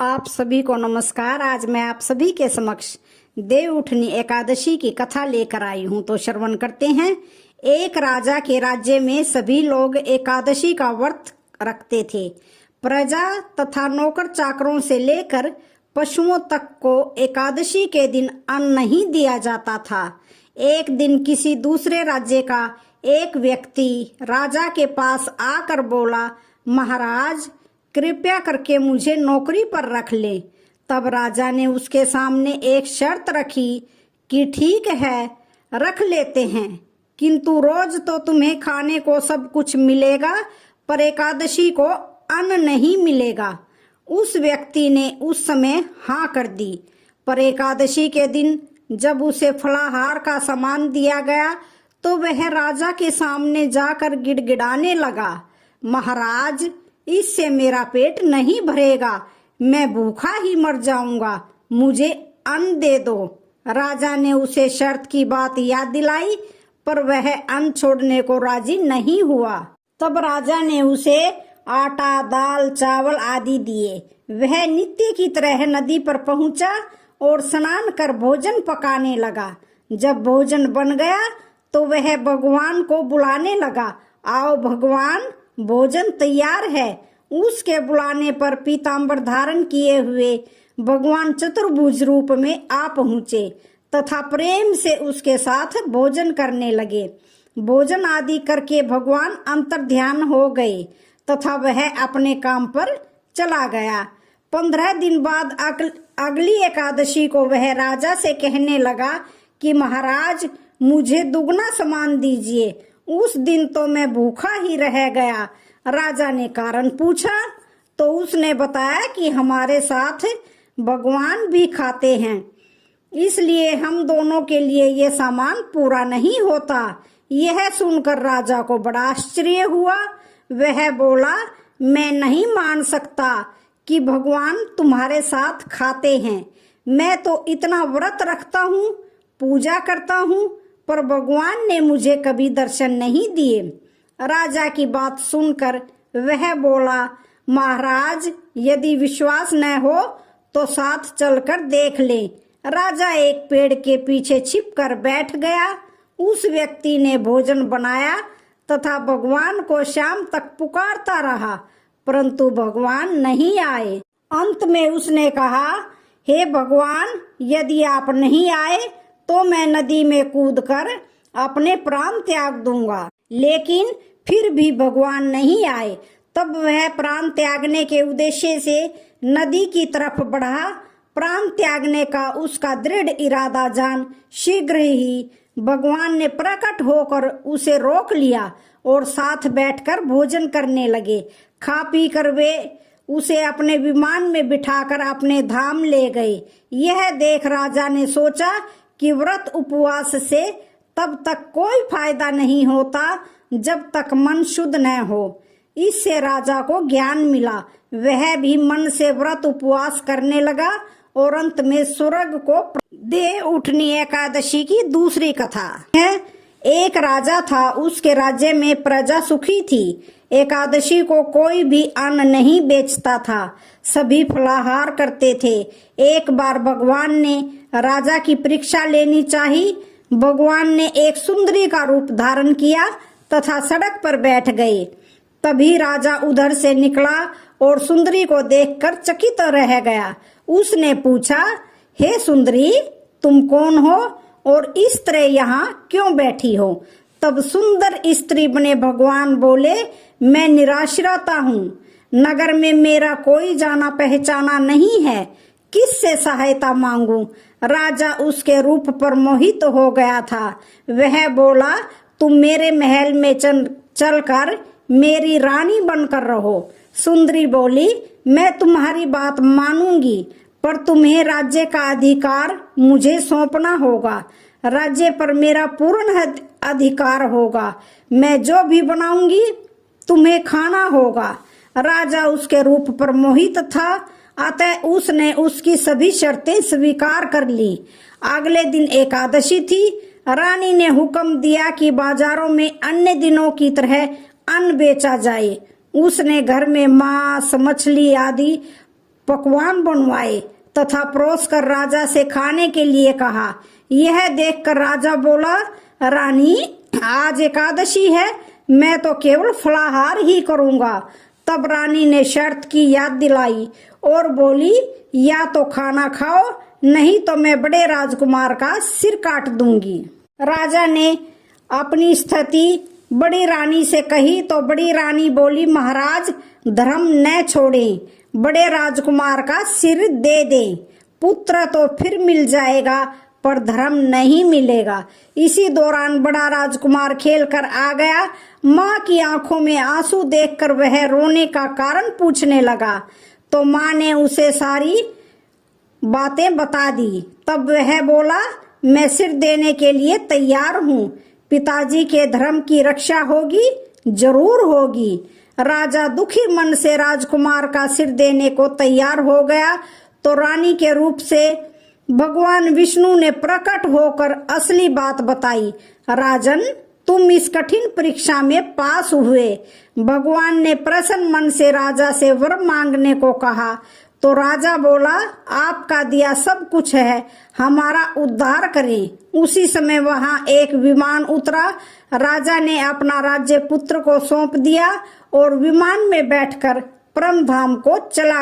आप सभी को नमस्कार। आज मैं आप सभी के समक्ष देव उठनी एकादशी की कथा लेकर आई हूँ, तो श्रवण करते हैं। एक राजा के राज्य में सभी लोग एकादशी का व्रत रखते थे। प्रजा तथा नौकर चाकरों से लेकर पशुओं तक को एकादशी के दिन अन्न नहीं दिया जाता था। एक दिन किसी दूसरे राज्य का एक व्यक्ति राजा के पास आकर बोला, महाराज कृपया करके मुझे नौकरी पर रख ले। तब राजा ने उसके सामने एक शर्त रखी कि ठीक है, रख लेते हैं, किंतु रोज तो तुम्हें खाने को सब कुछ मिलेगा, पर एकादशी को अन्न नहीं मिलेगा। उस व्यक्ति ने उस समय हाँ कर दी, पर एकादशी के दिन जब उसे फलाहार का सामान दिया गया तो वह राजा के सामने जाकर गिड़गिड़ाने लगा, महाराज इससे मेरा पेट नहीं भरेगा, मैं भूखा ही मर जाऊंगा, मुझे अन्न दे दो। राजा ने उसे शर्त की बात याद दिलाई, पर वह अन्न छोड़ने को राजी नहीं हुआ। तब राजा ने उसे आटा, दाल, चावल आदि दिए। वह नित्य की तरह नदी पर पहुंचा और स्नान कर भोजन पकाने लगा। जब भोजन बन गया तो वह भगवान को बुलाने लगा, आओ भगवान, भोजन तैयार है। उसके बुलाने पर पीतांबर धारण किए हुए भगवान चतुर्भुज रूप में आ पहुँचे तथा प्रेम से उसके साथ भोजन करने लगे। भोजन आदि करके भगवान अंतर्ध्यान हो गए तथा वह अपने काम पर चला गया। 15 दिन बाद अगली एकादशी को वह राजा से कहने लगा कि महाराज मुझे दुगना सामान दीजिए। उस दिन तो मैं भूखा ही रह गया। राजा ने कारण पूछा तो उसने बताया कि हमारे साथ भगवान भी खाते हैं, इसलिए हम दोनों के लिए ये सामान पूरा नहीं होता। यह सुनकर राजा को बड़ा आश्चर्य हुआ। वह बोला, मैं नहीं मान सकता कि भगवान तुम्हारे साथ खाते हैं। मैं तो इतना व्रत रखता हूँ, पूजा करता हूँ, पर भगवान ने मुझे कभी दर्शन नहीं दिए। राजा की बात सुनकर वह बोला, महाराज यदि विश्वास न हो तो साथ चलकर देख लें। राजा एक पेड़ के पीछे छिपकर बैठ गया। उस व्यक्ति ने भोजन बनाया तथा भगवान को शाम तक पुकारता रहा, परंतु भगवान नहीं आए। अंत में उसने कहा, हे भगवान, यदि आप नहीं आए तो मैं नदी में कूदकर अपने प्राण त्याग दूंगा। लेकिन फिर भी भगवान नहीं आए। तब वह प्राण त्यागने के उद्देश्य से नदी की तरफ बढ़ा। प्राण त्यागने का उसका दृढ़ इरादा जान शीघ्र ही भगवान ने प्रकट होकर उसे रोक लिया और साथ बैठकर भोजन करने लगे। खा पी कर वे उसे अपने विमान में बिठाकर अपने धाम ले गए। यह देख राजा ने सोचा कि व्रत उपवास से तब तक कोई फायदा नहीं होता जब तक मन शुद्ध न हो। इससे राजा को ज्ञान मिला। वह भी मन से व्रत उपवास करने लगा और अंत में स्वर्ग को दे उठनी एकादशी की दूसरी कथा है। एक राजा था, उसके राज्य में प्रजा सुखी थी। एकादशी को कोई भी अन्न नहीं बेचता था, सभी फलाहार करते थे। एक बार भगवान ने राजा की परीक्षा लेनी चाहिए। भगवान ने एक सुंदरी का रूप धारण किया तथा सड़क पर बैठ गए। तभी राजा उधर से निकला और सुंदरी को देखकर चकित रह गया। उसने पूछा, हे सुंदरी, तुम कौन हो और इस तरह यहाँ क्यों बैठी हो? तब सुंदर स्त्री बने भगवान बोले, मैं निराश्रता हूँ, नगर में मेरा कोई जाना पहचाना नहीं है, किससे सहायता मांगू? राजा उसके रूप पर मोहित हो गया था। वह बोला, तुम मेरे महल में चलकर मेरी रानी बनकर रहो। सुंदरी बोली, मैं तुम्हारी बात मानूंगी, पर तुम्हें राज्य का अधिकार मुझे सौंपना होगा। राज्य पर मेरा पूर्ण अधिकार होगा। मैं जो भी बनाऊंगी तुम्हें खाना होगा। राजा उसके रूप पर मोहित था, अतः उसने उसकी सभी शर्तें स्वीकार कर ली। अगले दिन एकादशी थी। रानी ने हुक्म दिया कि बाजारों में अन्य दिनों की तरह अन्न बेचा जाए। उसने घर में मांस, मछली आदि पकवान बनवाए तथा परोस कर राजा से खाने के लिए कहा। यह देखकर राजा बोला, रानी आज एकादशी है, मैं तो केवल फलाहार ही करूंगा। तब रानी ने शर्त की याद दिलाई और बोली, या तो खाना खाओ, नहीं तो मैं बड़े राजकुमार का सिर काट दूंगी। राजा ने अपनी स्थिति बड़ी रानी से कही तो बड़ी रानी बोली, महाराज धर्म न छोड़ें, बड़े राजकुमार का सिर दे दें। पुत्र तो फिर मिल जाएगा पर धर्म नहीं मिलेगा। इसी दौरान बड़ा राजकुमार खेल कर आ गया। माँ की आंखों में आंसू देखकर वह रोने का कारण पूछने लगा तो माँ ने उसे सारी बातें बता दी। तब वह बोला, मैं सिर देने के लिए तैयार हूँ, पिताजी के धर्म की रक्षा होगी, जरूर होगी। राजा दुखी मन से राजकुमार का सिर देने को तैयार हो गया तो रानी के रूप से भगवान विष्णु ने प्रकट होकर असली बात बताई। राजन, तुम इस कठिन परीक्षा में पास हुए। भगवान ने प्रसन्न मन से राजा से वर मांगने को कहा तो राजा बोला, आपका दिया सब कुछ है, हमारा उद्धार करें। उसी समय वहां एक विमान उतरा। राजा ने अपना राज्य पुत्र को सौंप दिया और विमान में बैठकर परम धाम को चला गया।